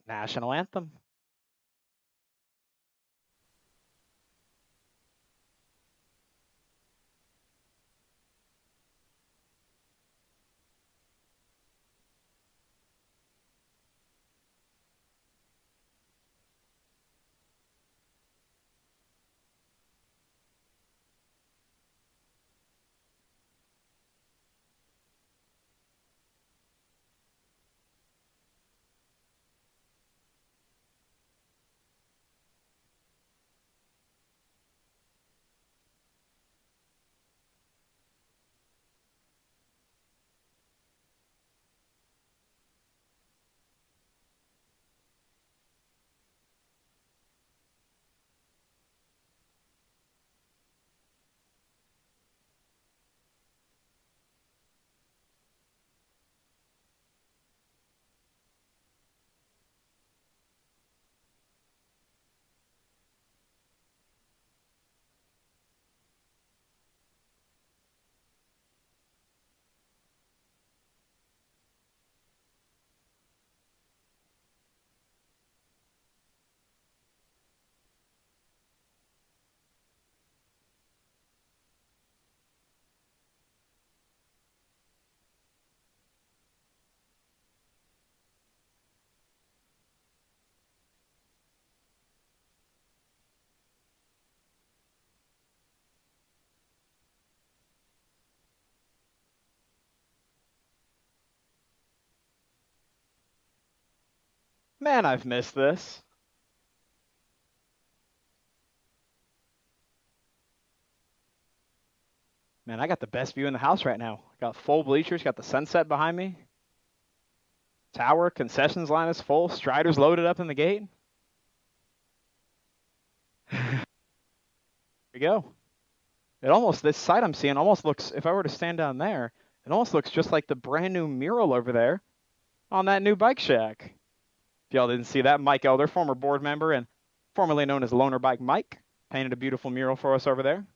National anthem. Man, I've missed this. Man, I got the best view in the house right now. Got full bleachers, got the sunset behind me. Tower, concessions line is full. Striders loaded up in the gate. Here we go. This site I'm seeing almost looks, if I were to stand down there, it almost looks just like the brand new mural over there on that new bike shack. If y'all didn't see that, Mike Elder, former board member and formerly known as Loner Bike Mike, painted a beautiful mural for us over there.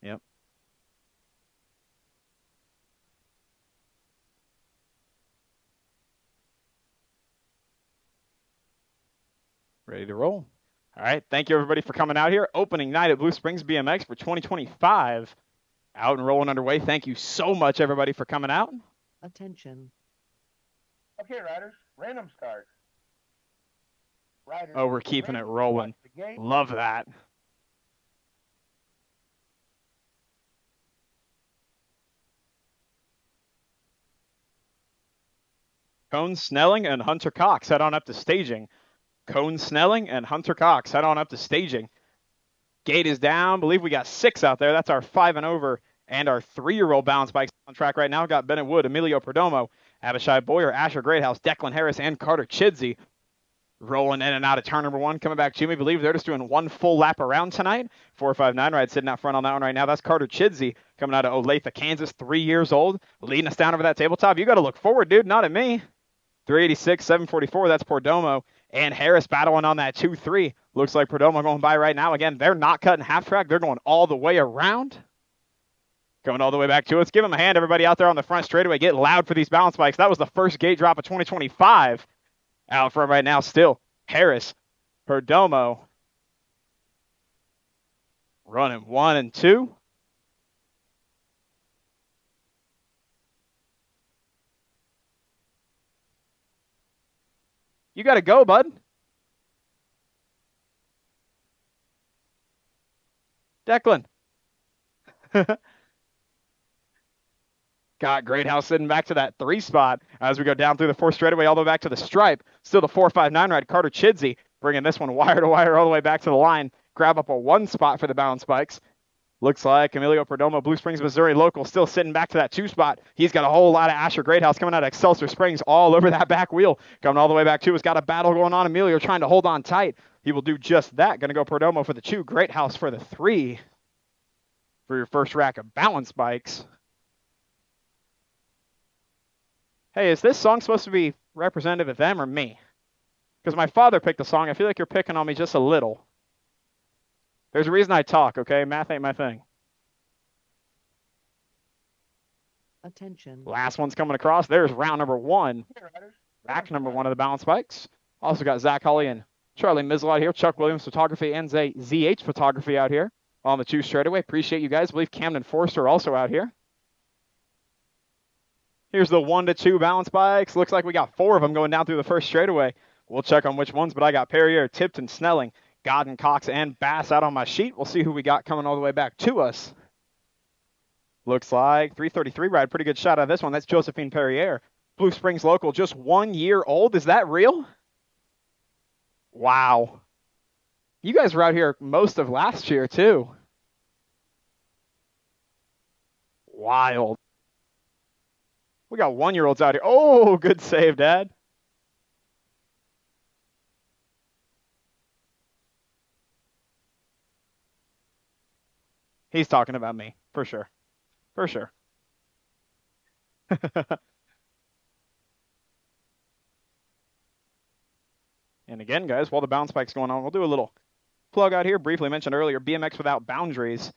Yep. Ready to roll. All right. Thank you, everybody, for coming out here. Opening night at Blue Springs BMX for 2025. Out and rolling underway. Thank you so much, everybody, for coming out. Attention. Okay, riders, random start. Oh, we're keeping it rolling. Love that. Cone Snelling and Hunter Cox head on up to staging. Cone Snelling and Hunter Cox head on up to staging. Gate is down. I believe we got 6 out there. That's our 5 and over and our 3-year-old balance bikes on track right now. Got Bennett Wood, Emilio Perdomo, Abishai Boyer, Asher Greathouse, Declan Harris, and Carter Chidsey rolling in and out of turn number 1. Coming back to me, believe they're just doing one full lap around tonight. 459 ride sitting out front on that one right now. That's Carter Chidsey coming out of Olathe, Kansas, 3 years old, leading us down over that tabletop. You got to look forward, dude, not at me. 386, 744, that's Perdomo and Harris battling on that 2-3. Looks like Perdomo going by right now. Again, they're not cutting half track. They're going all the way around. Coming all the way back to us. Give them a hand, everybody out there on the front straightaway. Get loud for these balance bikes. That was the first gate drop of 2025. Out front right now still. Harris, Perdomo. Running 1 and 2. You got to go, bud. Declan. Got Greathouse sitting back to that 3 spot as we go down through the 4th straightaway all the way back to the stripe. Still the 459 ride. Carter Chidsey bringing this one wire to wire all the way back to the line. Grab up a 1 spot for the balance bikes. Looks like Emilio Perdomo, Blue Springs, Missouri local, still sitting back to that 2 spot. He's got a whole lot of Asher Greathouse coming out of Excelsior Springs all over that back wheel. Coming all the way back to. Has got a battle going on. Emilio trying to hold on tight. He will do just that. Going to go Perdomo for the 2. Greathouse for the 3 for your first rack of balance bikes. Hey, is this song supposed to be representative of them or me? Because my father picked the song. I feel like you're picking on me just a little. There's a reason I talk, okay? Math ain't my thing. Attention. Last one's coming across. There's round number 1. Okay, riders. Rack number 1 of the balance bikes. Also got Zach Holly and Charlie Mizzle out here. Chuck Williams Photography and ZH Photography out here on the 2 straightaway. Appreciate you guys. I believe Camden Forster also out here. Here's the 1 to 2 balance bikes. Looks like we got 4 of them going down through the first straightaway. We'll check on which ones, but I got Perrier, Tipton, Snelling, Godden, Cox, and Bass out on my sheet. We'll see who we got coming all the way back to us. Looks like 333 ride. Pretty good shot out of this one. That's Josephine Perrier. Blue Springs local, just 1 year old. Is that real? Wow. You guys were out here most of last year, too. Wild. We got 1-year-olds out here. Oh, good save, Dad. He's talking about me, for sure. For sure. And again, guys, while the bounce bike's going on, we'll do a little plug out here. Briefly mentioned earlier, BMX Without Boundaries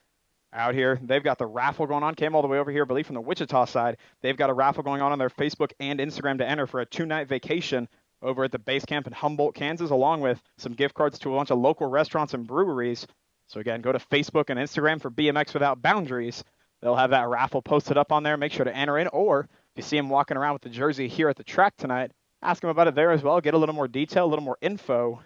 out here. They've got the raffle going on. Came all the way over here, I believe, from the Wichita side. They've got a raffle going on their Facebook and Instagram to enter for a 2-night vacation over at the base camp in Humboldt, Kansas, along with some gift cards to a bunch of local restaurants and breweries. So again, go to Facebook and Instagram for BMX Without Boundaries. They'll have that raffle posted up on there. Make sure to enter in. Or if you see him walking around with the jersey here at the track tonight, ask him about it there as well. Get a little more detail, a little more info.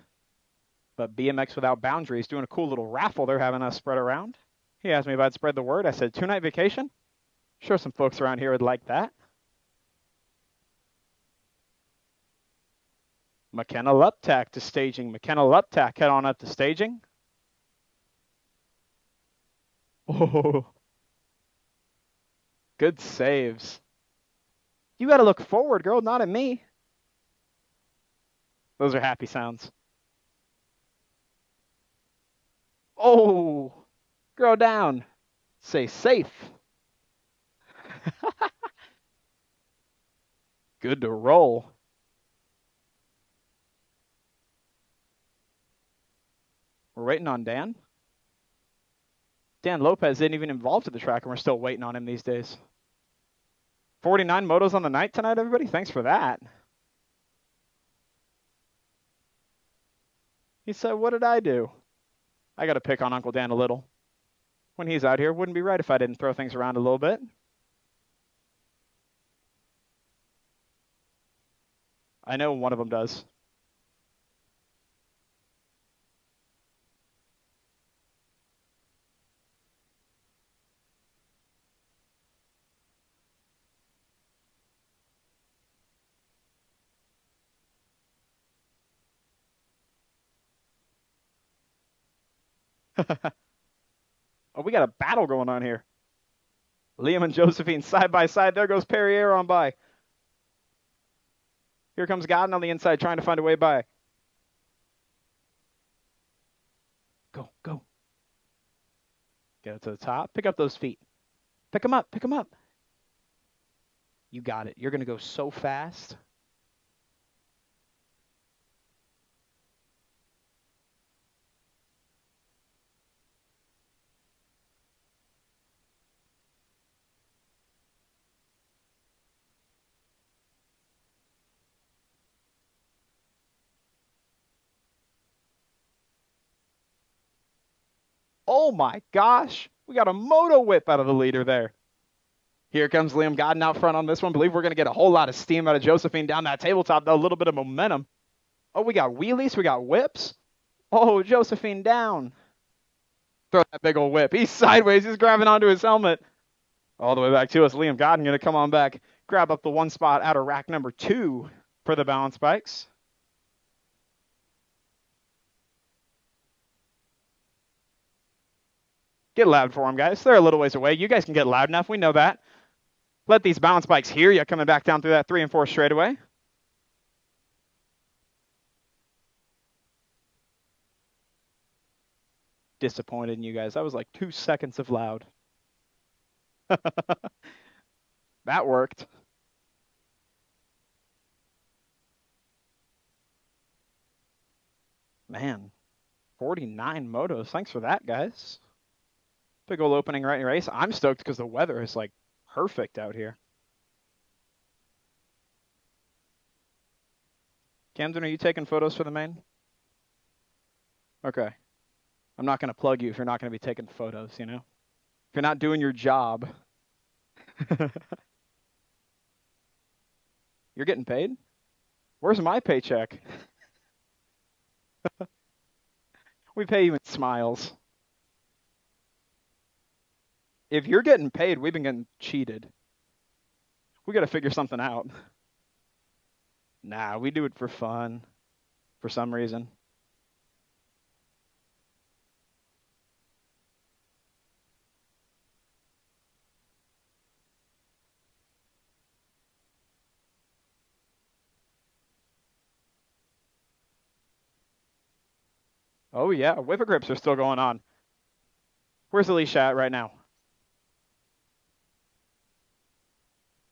But BMX Without Boundaries doing a cool little raffle they're having us spread around. He asked me if I'd spread the word. I said, 2-night vacation? Sure, some folks around here would like that. McKenna Luptak to staging. McKenna Luptak head on up to staging. Oh, good saves. You got to look forward, girl, not at me. Those are happy sounds. Oh, girl down. Say safe. Good to roll. We're waiting on Dan. Dan Lopez isn't even involved at the track, and we're still waiting on him these days. 49 motos on the night tonight, everybody. Thanks for that. He said, what did I do? I got to pick on Uncle Dan a little. When he's out here, wouldn't be right if I didn't throw things around a little bit. I know one of them does. Oh, we got a battle going on here. Liam and Josephine side by side. There goes Perrier on by. Here comes Godden on the inside trying to find a way by. Go, go. Get it to the top. Pick up those feet. Pick them up. Pick them up. You got it. You're going to go so fast. Oh my gosh. We got a moto whip out of the leader there. Here comes Liam Godden out front on this one. Believe we're going to get a whole lot of steam out of Josephine down that tabletop, though. A little bit of momentum. Oh, we got wheelies. We got whips. Oh, Josephine down. Throw that big old whip. He's sideways. He's grabbing onto his helmet. All the way back to us. Liam Godden going to come on back. Grab up the 1 spot out of rack number 2 for the balance bikes. Get loud for them, guys. They're a little ways away. You guys can get loud enough. We know that. Let these balance bikes hear you coming back down through that 3 and 4 straightaway. Disappointed in you guys. That was like 2 seconds of loud. That worked. Man, 49 motos. Thanks for that, guys. Big ol' opening right race. I'm stoked because the weather is like perfect out here. Camden, are you taking photos for the main? Okay. I'm not going to plug you if you're not going to be taking photos, you know? If you're not doing your job. You're getting paid? Where's my paycheck? We pay you in smiles. If you're getting paid, we've been getting cheated. We got to figure something out. Nah, we do it for fun. For some reason. Oh, yeah. Whipper grips are still going on. Where's Alicia at right now?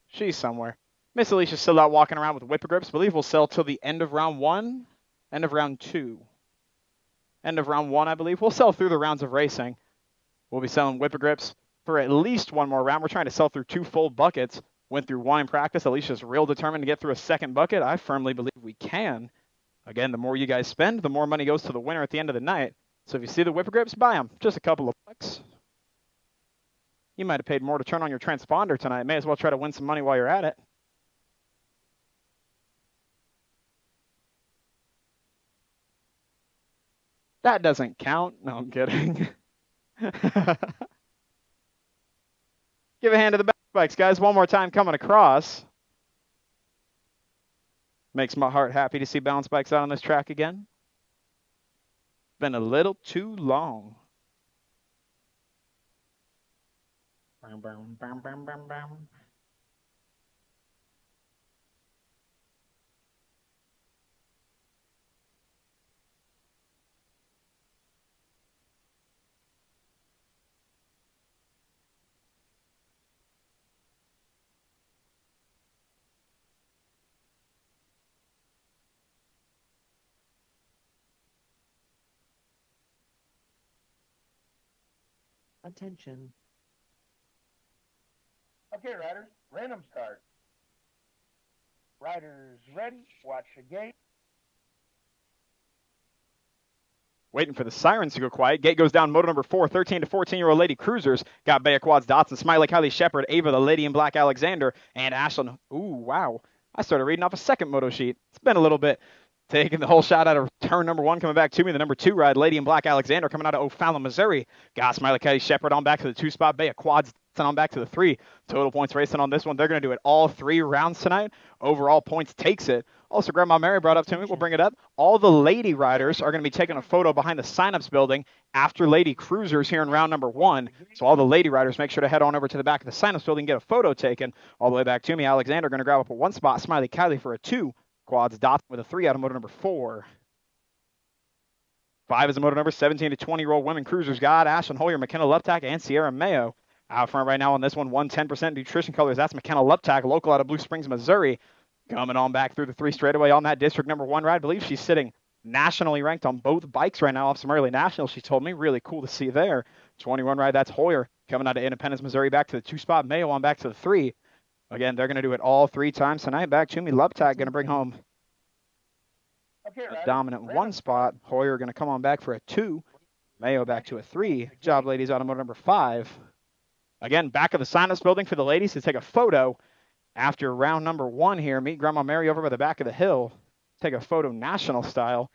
She's somewhere. Miss Alicia's still out walking around with whipper grips. I believe we'll sell till the end of round 1, end of round 2. End of round 1, I believe. We'll sell through the rounds of racing. We'll be selling whipper grips for at least one more round. We're trying to sell through 2 full buckets. Went through 1 in practice. Alicia's real determined to get through a second bucket. I firmly believe we can. Again, the more you guys spend, the more money goes to the winner at the end of the night. So if you see the whipper grips, buy them. Just a couple of bucks. You might have paid more to turn on your transponder tonight. May as well try to win some money while you're at it. That doesn't count. No, I'm kidding. Give a hand to the balance bikes, guys. One more time coming across. Makes my heart happy to see balance bikes out on this track again. Been a little too long. Bam, bam, bam, bam, bam, bam. Attention. Okay, riders, random start. Riders ready, watch the gate. Waiting for the sirens to go quiet. Gate goes down. Moto number 4, 13 to 14-year-old lady cruisers. Got Baya Quads, Dotson, Smiley, Kylie Shepard, Ava, the lady in black, Alexander, and Ashlyn. Ooh, wow. I started reading off a second moto sheet. It's been a little bit. Taking the whole shot out of turn number 1, coming back to me. The number 2 ride, Lady in Black Alexander, coming out of O'Fallon, Missouri. Got Smiley, Kylie Shepard on back to the 2 spot. Baya Quads on back to the 3. Total points racing on this one. They're going to do it all 3 rounds tonight. Overall points takes it. Also, Grandma Mary brought up to me. We'll bring it up. All the lady riders are going to be taking a photo behind the signups building after Lady Cruisers here in round number 1. So all the lady riders, make sure to head on over to the back of the signups building and get a photo taken. All the way back to me. Alexander going to grab up a 1 spot. Smiley, Kylie for a 2. Quads, Dot with a 3 out of motor number 4. 5 is the motor number 17 to 20-year-old women cruisers. Got Ashlyn Hoyer, McKenna Luptack, and Sierra Mayo. Out front right now on this one, 110% nutrition colors. That's McKenna Luptack, local out of Blue Springs, Missouri. Coming on back through the 3 straightaway on that district number 1 ride. I believe she's sitting nationally ranked on both bikes right now off some early nationals, she told me. Really cool to see there. 21 ride, that's Hoyer. Coming out of Independence, Missouri, back to the 2 spot. Mayo on back to the 3. Again, they're going to do it all 3 times tonight. Back to me, Luptack going to bring home a dominant 1 spot. Hoyer going to come on back for a 2. Mayo back to a 3. Job, ladies, automotive number 5. Again, back of the signups building for the ladies to take a photo after round number 1 here. Meet Grandma Mary over by the back of the hill. Take a photo national style.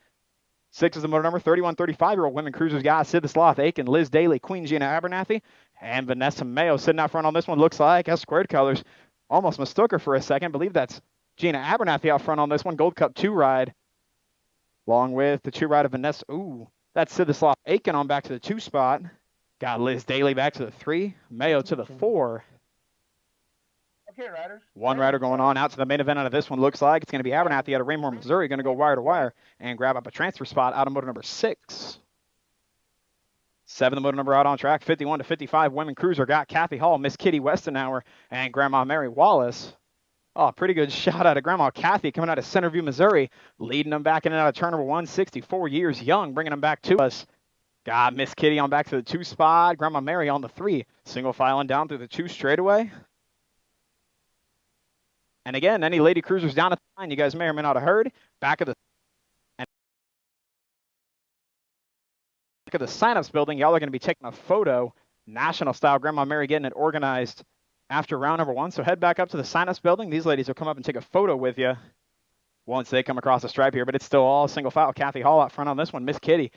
6 is the motor number 31, 35-year-old women cruisers. Got Sid the Sloth Aiken, Liz Daly, Queen Gina Abernathy, and Vanessa Mayo sitting out front on this one. Looks like S squared colors. Almost mistook her for a second. Believe that's Gina Abernathy out front on this one. Gold Cup 2 ride. Along with the 2 ride of Vanessa. Ooh, that's Sid the Sloth Aiken on back to the 2 spot. Got Liz Daly back to the 3. Mayo to the 4. Okay, riders. 1 rider going on out to the main event out of this one. Looks like it's going to be Abernathy out of Raymore, Missouri. Going to go wire to wire and grab up a transfer spot out of motor number 6. 7, the motor number out on track. 51 to 55 women cruiser. Got Kathy Hall, Miss Kitty Westenauer, and Grandma Mary Wallace. Oh, pretty good shot out of Grandma Kathy coming out of Centerview, Missouri, leading them back in and out of turn number 164 years young, bringing them back to us. Got Miss Kitty on back to the 2 spot. Grandma Mary on the 3. Single filing down through the 2 straightaway. And again, any lady cruisers down at the line, you guys may or may not have heard, back of the sign-ups building, y'all are going to be taking a photo, national style. Grandma Mary getting it organized after round number 1. So head back up to the sign-ups building. These ladies will come up and take a photo with you once they come across the stripe here, but it's still all single file. Kathy Hall out front on this one. Miss Kitty